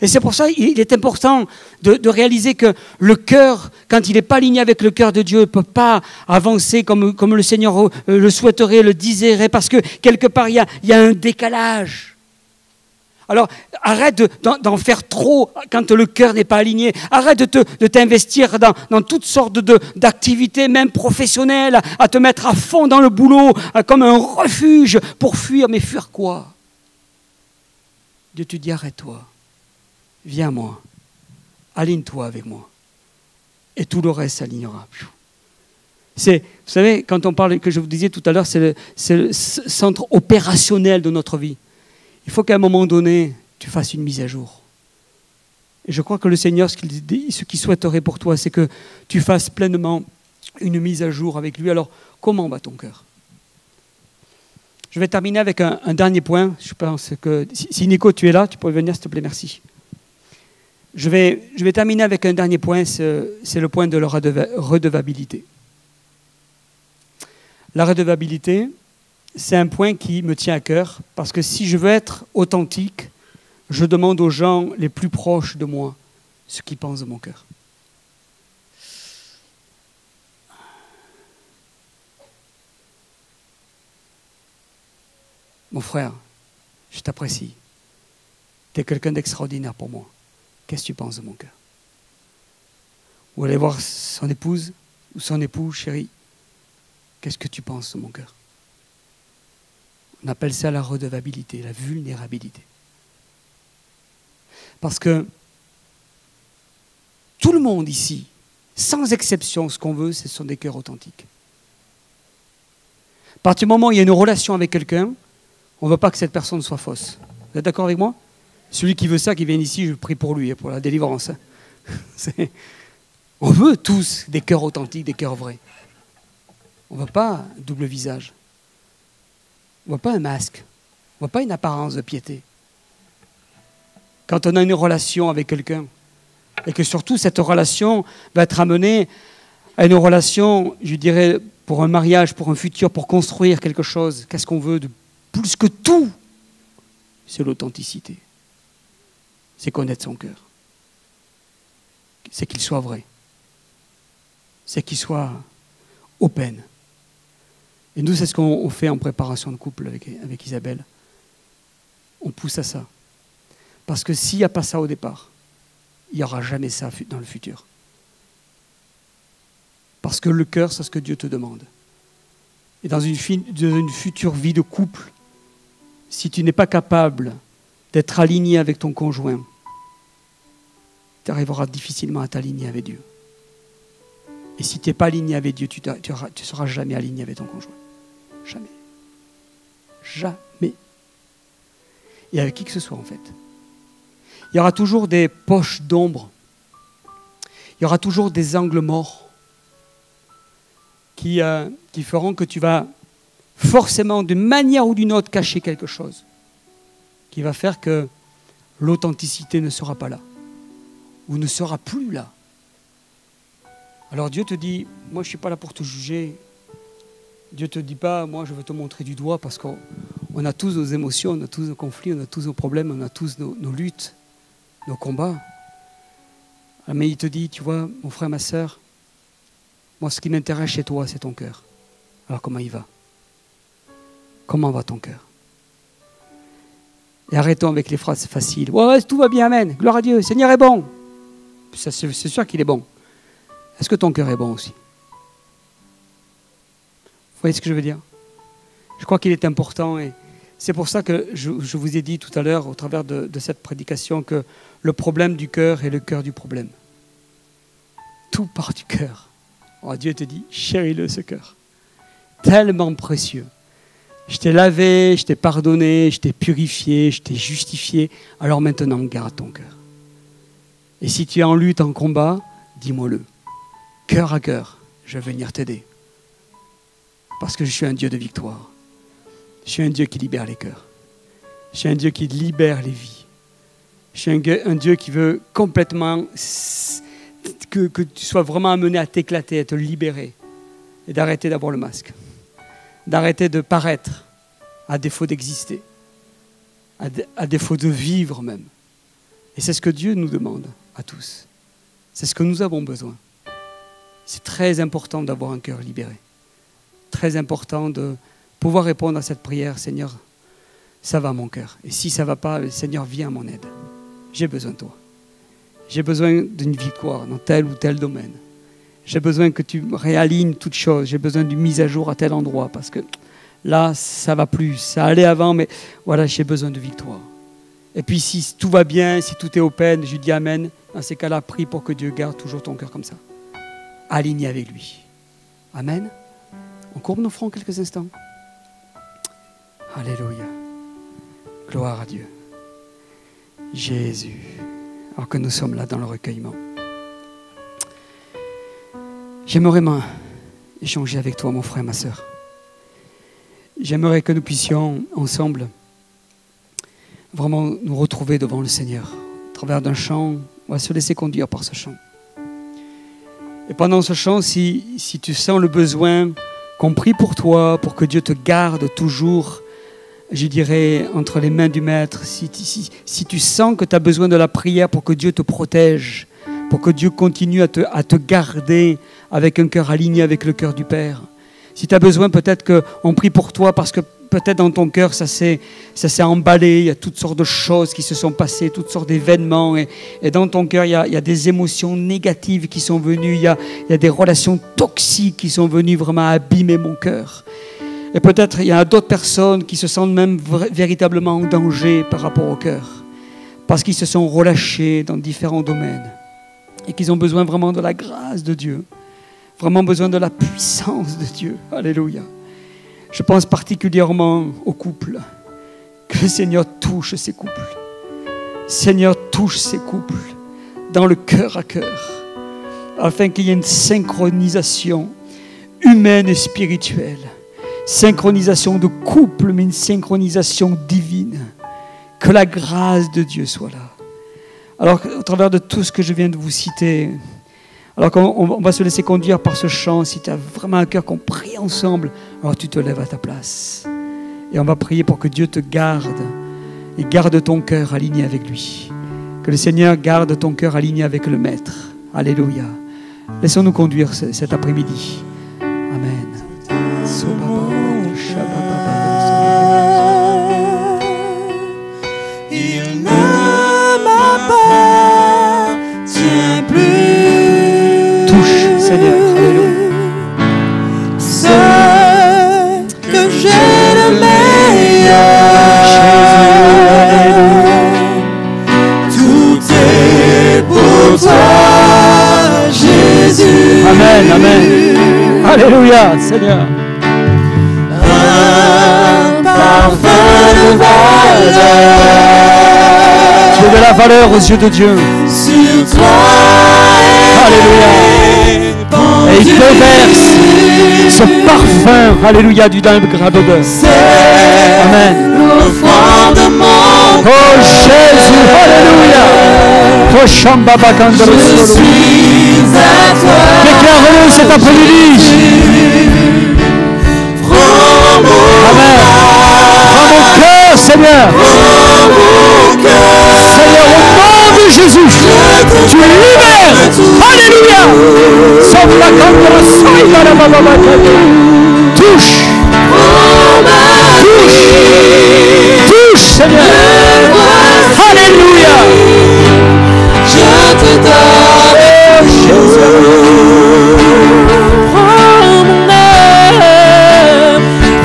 S1: Et c'est pour ça qu'il est important de réaliser que le cœur, quand il n'est pas aligné avec le cœur de Dieu, ne peut pas avancer comme le Seigneur le souhaiterait, le désirait, parce que quelque part, il y a un décalage. Alors, arrête d'en faire trop quand le cœur n'est pas aligné. Arrête de t'investir dans toutes sortes d'activités, même professionnelles, à te mettre à fond dans le boulot, comme un refuge pour fuir. Mais fuir quoi? Dieu te dit, arrête-toi. Viens à moi. Aligne-toi avec moi. Et tout le reste s'alignera. Vous savez, quand on parle, que je vous disais tout à l'heure, c'est le centre opérationnel de notre vie. Il faut qu'à un moment donné, tu fasses une mise à jour. Et je crois que le Seigneur, ce qu'il souhaiterait pour toi, c'est que tu fasses pleinement une mise à jour avec lui. Alors, comment va ton cœur? Je vais terminer avec un dernier point. Je pense que, si Nico, tu es là, tu peux venir, s'il te plaît, merci. Je vais terminer avec un dernier point, c'est le point de la redevabilité. La redevabilité, c'est un point qui me tient à cœur, parce que si je veux être authentique, je demande aux gens les plus proches de moi ce qu'ils pensent de mon cœur. Mon frère, je t'apprécie. Tu es quelqu'un d'extraordinaire pour moi. Qu'est-ce que tu penses de mon cœur? Ou aller voir son épouse ou son époux, chérie. Qu'est-ce que tu penses de mon cœur? On appelle ça la redevabilité, la vulnérabilité. Parce que tout le monde ici, sans exception, ce qu'on veut, ce sont des cœurs authentiques. À partir du moment où il y a une relation avec quelqu'un, on ne veut pas que cette personne soit fausse. Vous êtes d'accord avec moi? Celui qui veut ça, qui vient ici, je prie pour lui, pour la délivrance. On veut tous des cœurs authentiques, des cœurs vrais. On ne veut pas un double visage. On ne veut pas un masque. On ne veut pas une apparence de piété. Quand on a une relation avec quelqu'un, et que surtout cette relation va être amenée à une relation, je dirais, pour un mariage, pour un futur, pour construire quelque chose, qu'est-ce qu'on veut de plus que tout? C'est l'authenticité. C'est connaître son cœur. C'est qu'il soit vrai. C'est qu'il soit open. Et nous, c'est ce qu'on fait en préparation de couple avec Isabelle. On pousse à ça. Parce que s'il n'y a pas ça au départ, il n'y aura jamais ça dans le futur. Parce que le cœur, c'est ce que Dieu te demande. Et dans une future vie de couple, si tu n'es pas capable d'être aligné avec ton conjoint, tu arriveras difficilement à t'aligner avec Dieu. Et si tu n'es pas aligné avec Dieu, tu ne seras jamais aligné avec ton conjoint. Jamais. Jamais. Et avec qui que ce soit, en fait. Il y aura toujours des poches d'ombre. Il y aura toujours des angles morts qui feront que tu vas forcément, d'une manière ou d'une autre, cacher quelque chose qui va faire que l'authenticité ne sera pas là ou ne sera plus là. Alors Dieu te dit, moi je ne suis pas là pour te juger. Dieu ne te dit pas, moi je veux te montrer du doigt, parce qu'on a tous nos émotions, on a tous nos conflits, on a tous nos problèmes, on a tous nos luttes, nos combats. Mais il te dit, tu vois, mon frère, ma sœur, moi ce qui m'intéresse chez toi, c'est ton cœur. Alors comment il va? Comment va ton cœur? Et arrêtons avec les phrases faciles. Ouais, tout va bien, amen. Gloire à Dieu, le Seigneur est bon. C'est sûr qu'il est bon. Est-ce que ton cœur est bon aussi? Vous voyez ce que je veux dire? Je crois qu'il est important, et c'est pour ça que je vous ai dit tout à l'heure, au travers de cette prédication, que le problème du cœur est le cœur du problème. Tout part du cœur. Oh, Dieu te dit, chéris-le ce cœur. Tellement précieux. Je t'ai lavé, je t'ai pardonné, je t'ai purifié, je t'ai justifié. Alors maintenant, garde ton cœur. Et si tu es en lutte, en combat, dis-moi-le. Cœur à cœur, je vais venir t'aider. Parce que je suis un Dieu de victoire. Je suis un Dieu qui libère les cœurs. Je suis un Dieu qui libère les vies. Je suis un Dieu qui veut complètement que tu sois vraiment amené à t'éclater, à te libérer et d'arrêter d'avoir le masque, d'arrêter de paraître à défaut d'exister, à défaut de vivre même. Et c'est ce que Dieu nous demande à tous. C'est ce que nous avons besoin. C'est très important d'avoir un cœur libéré. Très important de pouvoir répondre à cette prière, Seigneur, ça va mon cœur. Et si ça ne va pas, le Seigneur, viens à mon aide. J'ai besoin de toi. J'ai besoin d'une victoire dans tel ou tel domaine. J'ai besoin que tu réalignes toutes choses. J'ai besoin d'une mise à jour à tel endroit parce que là, ça ne va plus. Ça allait avant, mais voilà, j'ai besoin de victoire. Et puis si tout va bien, si tout est open, je dis Amen. Dans ces cas-là, prie pour que Dieu garde toujours ton cœur comme ça. Aligné avec lui. Amen. On courbe nos fronts quelques instants. Alléluia. Gloire à Dieu. Jésus. Alors que nous sommes là dans le recueillement. J'aimerais échanger avec toi, mon frère, ma sœur. J'aimerais que nous puissions ensemble vraiment nous retrouver devant le Seigneur. À travers d'un chant, on va se laisser conduire par ce chant. Et pendant ce chant, si tu sens le besoin qu'on prie pour toi, pour que Dieu te garde toujours, je dirais, entre les mains du Maître, si tu sens que tu as besoin de la prière pour que Dieu te protège, pour que Dieu continue à te garder avec un cœur aligné avec le cœur du Père, si tu as besoin peut-être qu'on prie pour toi parce que peut-être dans ton cœur ça s'est emballé, il y a toutes sortes de choses qui se sont passées, toutes sortes d'événements et dans ton cœur il y a des émotions négatives qui sont venues, il y a des relations toxiques qui sont venues vraiment abîmer mon cœur. Et peut-être il y a d'autres personnes qui se sentent même véritablement en danger par rapport au cœur parce qu'ils se sont relâchés dans différents domaines et qu'ils ont besoin vraiment de la grâce de Dieu, vraiment besoin de la puissance de Dieu. Alléluia. Je pense particulièrement aux couples. Que le Seigneur touche ces couples. Seigneur, touche ces couples dans le cœur à cœur, afin qu'il y ait une synchronisation humaine et spirituelle. Synchronisation de couple, mais une synchronisation divine. Que la grâce de Dieu soit là. Alors, au travers de tout ce que je viens de vous citer, alors qu'on va se laisser conduire par ce chant, si tu as vraiment un cœur qu'on prie ensemble, alors tu te lèves à ta place. Et on va prier pour que Dieu te garde et garde ton cœur aligné avec lui. Que le Seigneur garde ton cœur aligné avec le Maître. Alléluia. Laissons-nous conduire cet après-midi. Amen.
S2: Il ne m'appartient plus.
S1: Touche, Seigneur. Alléluia.
S2: C'est que j'ai le meilleur. Tout est pour toi, Jésus.
S1: Amen, amen. Alléluia, Seigneur.
S2: Un parfum de valeur.
S1: Tu es de la valeur aux yeux de Dieu.
S2: Sur toi.
S1: Alléluia. Et il déverse ce parfum, alléluia, du dingue grade d'odeur. Amen.
S2: L'offrande de mon
S1: Oh Jésus, alléluia. Oh Shambabakandre.
S2: je suis à toi.
S1: Déclare-le cet après-midi.
S2: Prends mon
S1: Amen. Prends mon cœur, Seigneur. Seigneur, au nom de Jésus, tu libères. Alléluia. Touche. Touche, Seigneur. Alléluia.
S2: je te donne. Prends mon âme.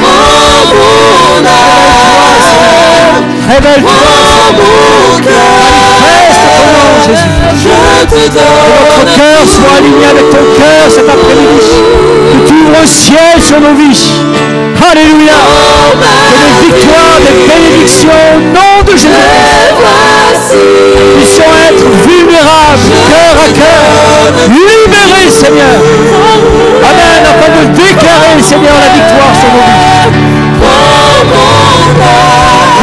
S2: Prends mon âme.
S1: Révèle-toi.
S2: Prends mon cœur.
S1: Jésus.
S2: Je te donne.
S1: Que notre cœur soit aligné avec ton cœur cet après-midi. Que tu ouvres le ciel sur nos vies. Alléluia. Que des victoires, des bénédictions au nom de Jésus puissent être vulnérables, cœur à cœur, libérés, Seigneur. Amen. Afin de déclarer, Seigneur, la victoire sur nos vies.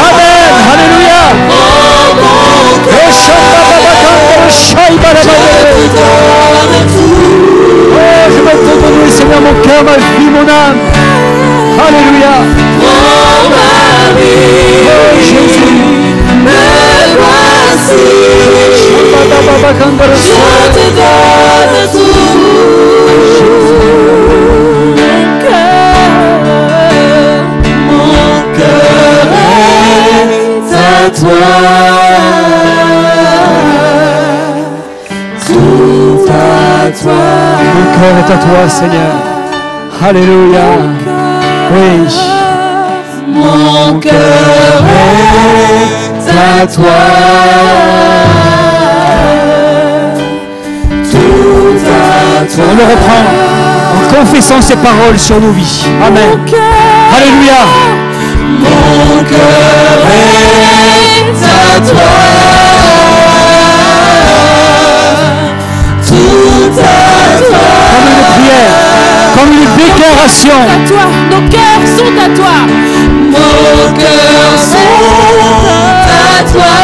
S1: Amen. Alléluia.
S2: tout.
S1: Oh, je vais te donner, Seigneur, mon cœur, ma vie, mon âme. Alléluia.
S2: Prends ma vie,
S1: Oh, Jésus.
S2: me voici. Je te donne tout. Mon cœur est à toi. Tout à toi.
S1: Mon cœur est à toi, Seigneur. Alléluia. Oui.
S2: Mon cœur est à toi. Tout à toi.
S1: On le reprend en confessant ces paroles sur nos vies. Amen. Alléluia.
S2: Mon cœur est à toi. Tout à toi.
S1: Comme une prière, comme une déclaration.
S3: À toi, nos cœurs sont à toi.
S2: Mon cœur sont à toi.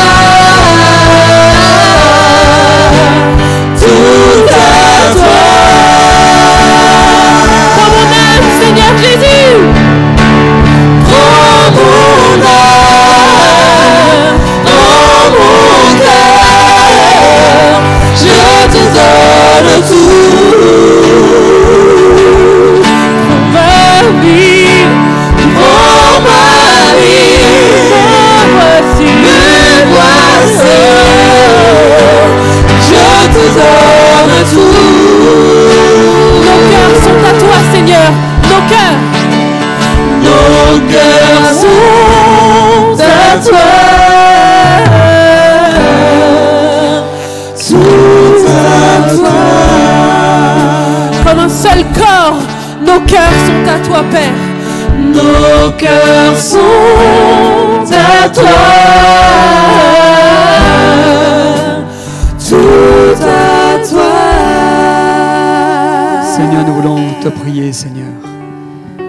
S2: Tout à toi.
S3: Prends mon âme, Seigneur Jésus.
S2: Prends mon âme, prends mon cœur. Je te donne tout.
S3: Ma vie,
S2: Prends ma vie,
S3: voici.
S2: me voici. Je te donne tout.
S3: Nos cœurs sont à toi, Seigneur. Nos cœurs.
S2: Nos cœurs sont à toi. Tout à toi.
S3: Comme un seul corps, nos cœurs sont à toi, Père.
S2: Nos cœurs sont à toi. Tout à toi.
S1: Seigneur, nous voulons te prier, Seigneur.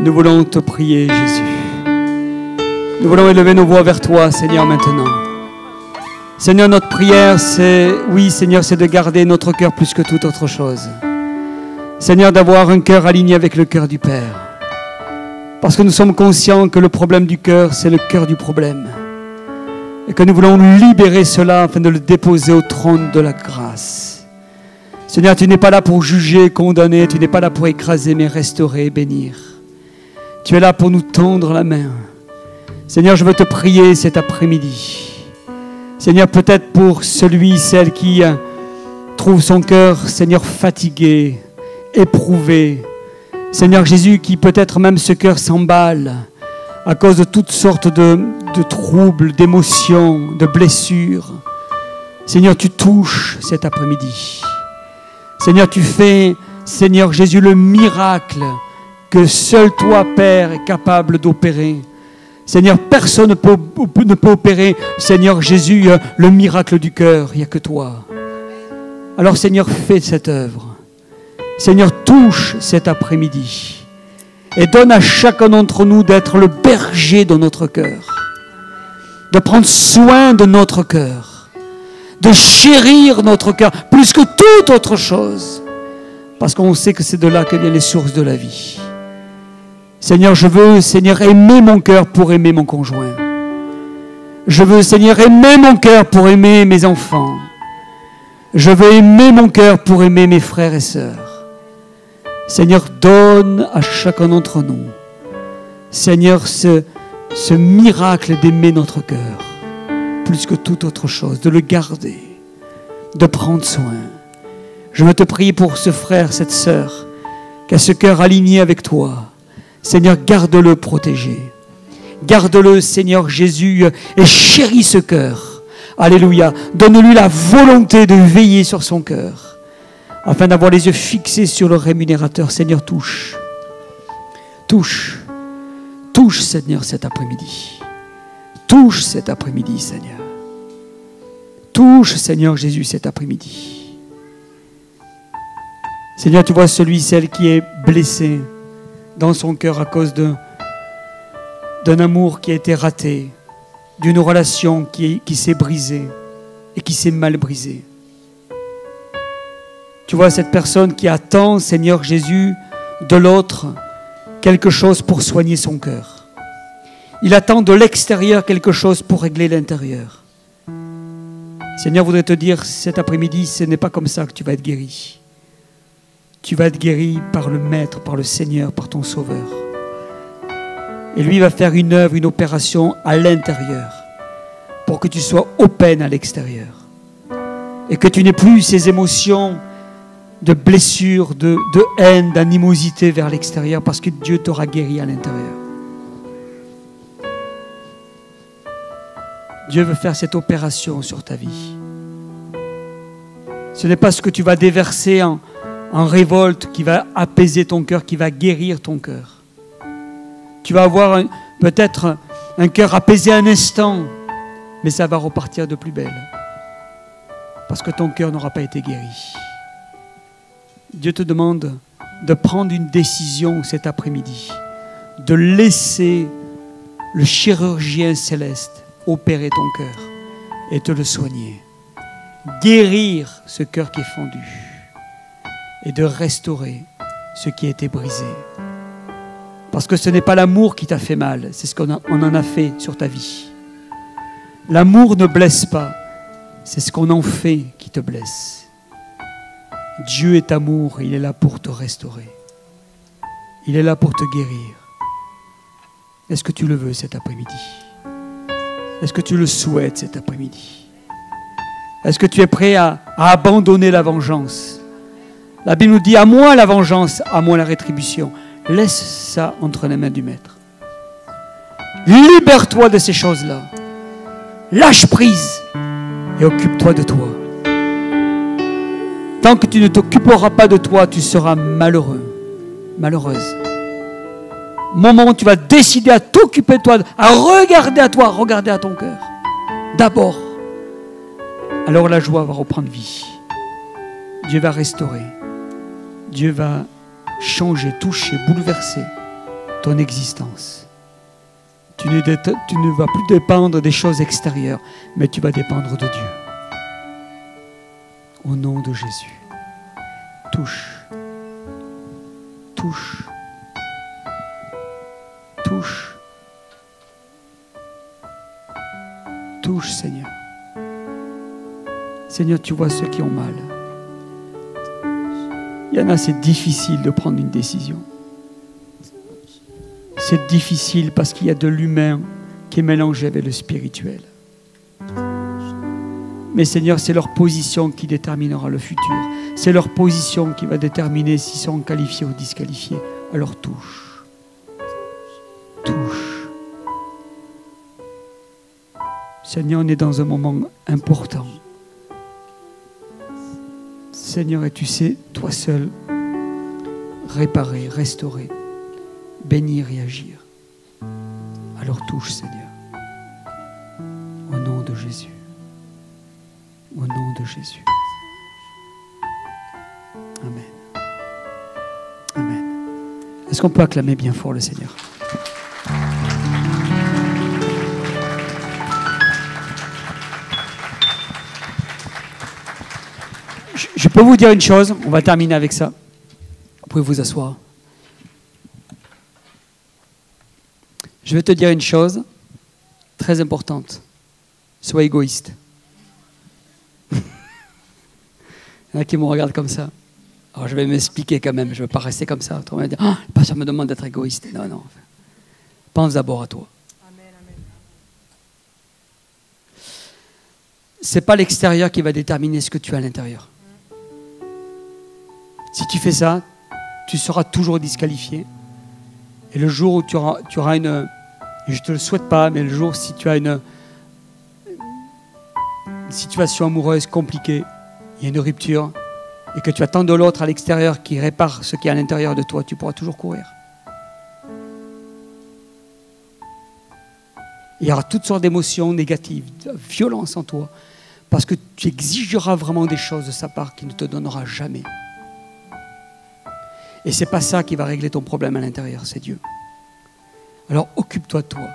S1: Nous voulons te prier, Jésus. Nous voulons élever nos voix vers toi, Seigneur, maintenant. Seigneur, notre prière, c'est, oui, Seigneur, c'est de garder notre cœur plus que toute autre chose. Seigneur, d'avoir un cœur aligné avec le cœur du Père. Parce que nous sommes conscients que le problème du cœur, c'est le cœur du problème. Et que nous voulons libérer cela afin de le déposer au trône de la grâce. Seigneur, tu n'es pas là pour juger, condamner, tu n'es pas là pour écraser, mais restaurer et bénir. Tu es là pour nous tendre la main. Seigneur, je veux te prier cet après-midi. Seigneur, peut-être pour celui, celle qui trouve son cœur, Seigneur, fatigué, éprouvé. Seigneur Jésus, qui peut-être même ce cœur s'emballe à cause de toutes sortes de troubles, d'émotions, de blessures. Seigneur, tu touches cet après-midi. Seigneur, tu fais, Seigneur Jésus, le miracle que seul toi, Père, est capable d'opérer. Seigneur, personne ne peut opérer, Seigneur Jésus, le miracle du cœur. Il n'y a que toi. Alors, Seigneur, fais cette œuvre. Seigneur, touche cet après-midi et donne à chacun d'entre nous d'être le berger de notre cœur, de prendre soin de notre cœur, de chérir notre cœur plus que toute autre chose, parce qu'on sait que c'est de là que viennent les sources de la vie. Seigneur, je veux, Seigneur, aimer mon cœur pour aimer mon conjoint. Je veux, Seigneur, aimer mon cœur pour aimer mes enfants. Je veux aimer mon cœur pour aimer mes frères et sœurs. Seigneur, donne à chacun d'entre nous, Seigneur, ce miracle d'aimer notre cœur, plus que toute autre chose, de le garder, de prendre soin. Je veux te prier pour ce frère, cette sœur, qui a ce cœur aligné avec toi. Seigneur, garde-le protégé. Garde-le, Seigneur Jésus, et chéris ce cœur. Alléluia. Donne-lui la volonté de veiller sur son cœur, afin d'avoir les yeux fixés sur le rémunérateur. Seigneur, touche. Touche. Touche, Seigneur, cet après-midi. Touche cet après-midi, Seigneur. Touche, Seigneur Jésus, cet après-midi. Seigneur, tu vois celui, celle qui est blessé dans son cœur à cause d'un amour qui a été raté, d'une relation qui s'est brisée et qui s'est mal brisée. Tu vois cette personne qui attend, Seigneur Jésus, de l'autre, quelque chose pour soigner son cœur. Il attend de l'extérieur quelque chose pour régler l'intérieur. Seigneur, je voudrais te dire cet après-midi, ce n'est pas comme ça que tu vas être guéri. Tu vas être guéri par le Maître, par le Seigneur, par ton Sauveur. Et lui va faire une œuvre, une opération à l'intérieur pour que tu sois open à l'extérieur. Et que tu n'aies plus ces émotions de blessure, de haine, d'animosité vers l'extérieur parce que Dieu t'aura guéri à l'intérieur. Dieu veut faire cette opération sur ta vie. Ce n'est pas ce que tu vas déverser en révolte qui va apaiser ton cœur, qui va guérir ton cœur. Tu vas avoir peut-être un cœur apaisé un instant, mais ça va repartir de plus belle. Parce que ton cœur n'aura pas été guéri. Dieu te demande de prendre une décision cet après-midi, de laisser le chirurgien céleste opérer ton cœur et te le soigner. Guérir ce cœur qui est fendu et de restaurer ce qui a été brisé. Parce que ce n'est pas l'amour qui t'a fait mal, c'est ce qu'on en a fait sur ta vie. L'amour ne blesse pas, c'est ce qu'on en fait qui te blesse. Dieu est amour, il est là pour te restaurer. Il est là pour te guérir. Est-ce que tu le veux cet après-midi? Est-ce que tu le souhaites cet après-midi? Est-ce que tu es prêt à abandonner la vengeance? La Bible nous dit, à moi la vengeance, à moi la rétribution. Laisse ça entre les mains du Maître. Libère-toi de ces choses-là. Lâche prise et occupe-toi de toi. Tant que tu ne t'occuperas pas de toi, tu seras malheureux, malheureuse. Au moment où tu vas décider à t'occuper de toi, à regarder à toi, regarder à ton cœur, d'abord, alors la joie va reprendre vie. Dieu va restaurer. Dieu va changer, toucher, bouleverser ton existence. Tu ne vas plus dépendre des choses extérieures, mais tu vas dépendre de Dieu. Au nom de Jésus. Touche. Touche. Touche. Touche, Seigneur. Seigneur, tu vois ceux qui ont mal. Il y en a, c'est difficile de prendre une décision. C'est difficile parce qu'il y a de l'humain qui est mélangé avec le spirituel. Mais Seigneur, c'est leur position qui déterminera le futur. C'est leur position qui va déterminer s'ils sont qualifiés ou disqualifiés. Alors touche. Touche. Seigneur, on est dans un moment important. Seigneur, et tu sais, toi seul, réparer, restaurer, bénir et agir. Alors touche, Seigneur. Au nom de Jésus. Au nom de Jésus. Amen. Amen. Est-ce qu'on peut acclamer bien fort le Seigneur? Je peux vous dire une chose, on va terminer avec ça. Vous pouvez vous asseoir. Je vais te dire une chose très importante. Sois égoïste. Il y en a qui me regardent comme ça. Alors je vais m'expliquer quand même, je ne vais pas rester comme ça. Autrement, dire, le pasteur me demande d'être égoïste. Non, non. Pense d'abord à toi. Ce n'est pas l'extérieur qui va déterminer ce que tu as à l'intérieur. Si tu fais ça, tu seras toujours disqualifié. Et le jour où tu auras une... Et je ne te le souhaite pas, mais le jour si tu as une situation amoureuse compliquée, il y a une rupture, et que tu attends de l'autre à l'extérieur qui répare ce qui est à l'intérieur de toi, tu pourras toujours courir. Il y aura toutes sortes d'émotions négatives, de violence en toi, parce que tu exigeras vraiment des choses de sa part qu'il ne te donnera jamais. Et ce n'est pas ça qui va régler ton problème à l'intérieur, c'est Dieu. Alors occupe-toi de toi.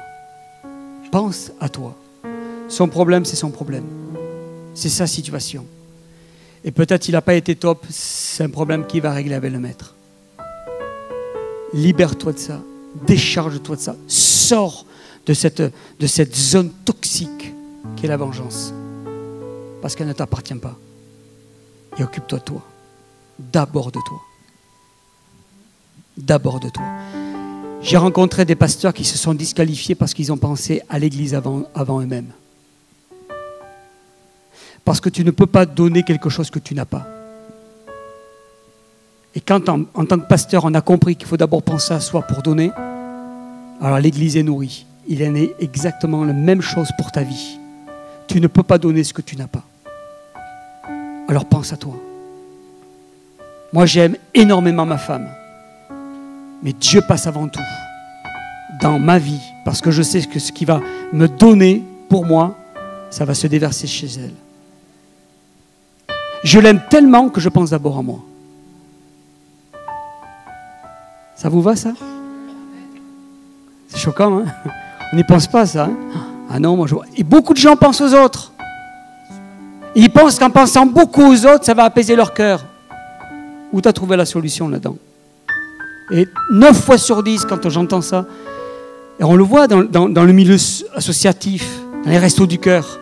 S1: Pense à toi. Son problème, c'est son problème. C'est sa situation. Et peut-être il n'a pas été top, c'est un problème qu'il va régler avec le maître. Libère-toi de ça, décharge-toi de ça, sors de cette zone toxique qu'est la vengeance. Parce qu'elle ne t'appartient pas. Et occupe-toi de toi. D'abord de toi. D'abord de toi. J'ai rencontré des pasteurs qui se sont disqualifiés parce qu'ils ont pensé à l'église avant eux-mêmes. Parce que tu ne peux pas donner quelque chose que tu n'as pas. Et quand en tant que pasteur, on a compris qu'il faut d'abord penser à soi pour donner, alors l'église est nourrie. Il en est exactement la même chose pour ta vie. Tu ne peux pas donner ce que tu n'as pas. Alors pense à toi. Moi, j'aime énormément ma femme. Mais Dieu passe avant tout dans ma vie. Parce que je sais que ce qui va me donner pour moi, ça va se déverser chez elle. Je l'aime tellement que je pense d'abord à moi. Ça vous va, ça? C'est choquant, hein? On n'y pense pas, ça. Hein? Ah non, moi je vois. Et beaucoup de gens pensent aux autres. Ils pensent qu'en pensant beaucoup aux autres, ça va apaiser leur cœur. Où tu as trouvé la solution là-dedans? Et 9 fois sur 10, quand j'entends ça, et on le voit dans le milieu associatif, dans les restos du cœur,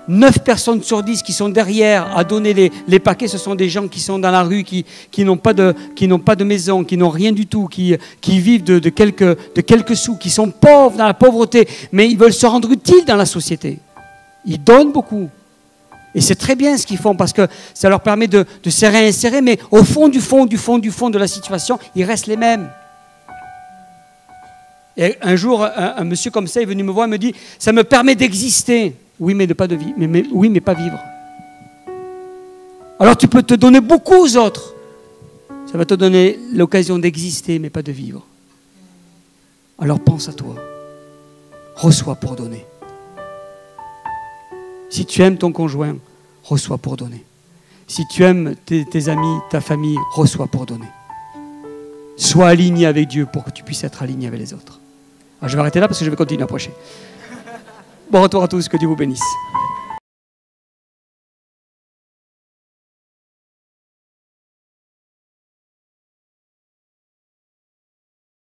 S1: 9 personnes sur 10 qui sont derrière à donner les paquets, ce sont des gens qui sont dans la rue, qui n'ont pas de maison, qui n'ont rien du tout, qui vivent de quelques sous, qui sont pauvres dans la pauvreté, mais ils veulent se rendre utiles dans la société. Ils donnent beaucoup. Et c'est très bien ce qu'ils font parce que ça leur permet de se réinsérer, mais au fond du fond de la situation, ils restent les mêmes. Et un jour, un monsieur comme ça est venu me voir et me dit « Ça me permet d'exister. » Oui, mais pas de vivre. Oui, mais pas vivre. Alors tu peux te donner beaucoup aux autres. Ça va te donner l'occasion d'exister, mais pas de vivre. Alors pense à toi. Reçois pour donner. Si tu aimes ton conjoint, reçois pour donner. Si tu aimes tes amis, ta famille, reçois pour donner. Sois aligné avec Dieu pour que tu puisses être aligné avec les autres. Alors je vais arrêter là parce que je vais continuer à prêcher. Bon retour à tous, que Dieu vous bénisse.